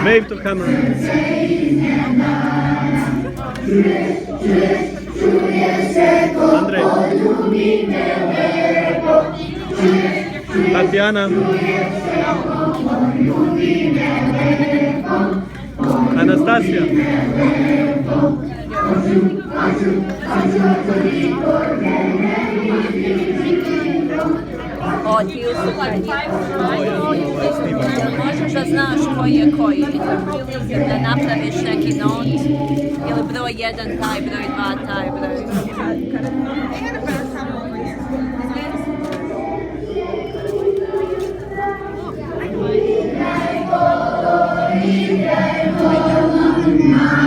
Wave to camera. Andrzej. Tatiana. Anastasia. O, ti su možeš da znaš koji je koji, da napraviš neki not, ili broj 1 taj, broj 2 taj, broj... Thank you.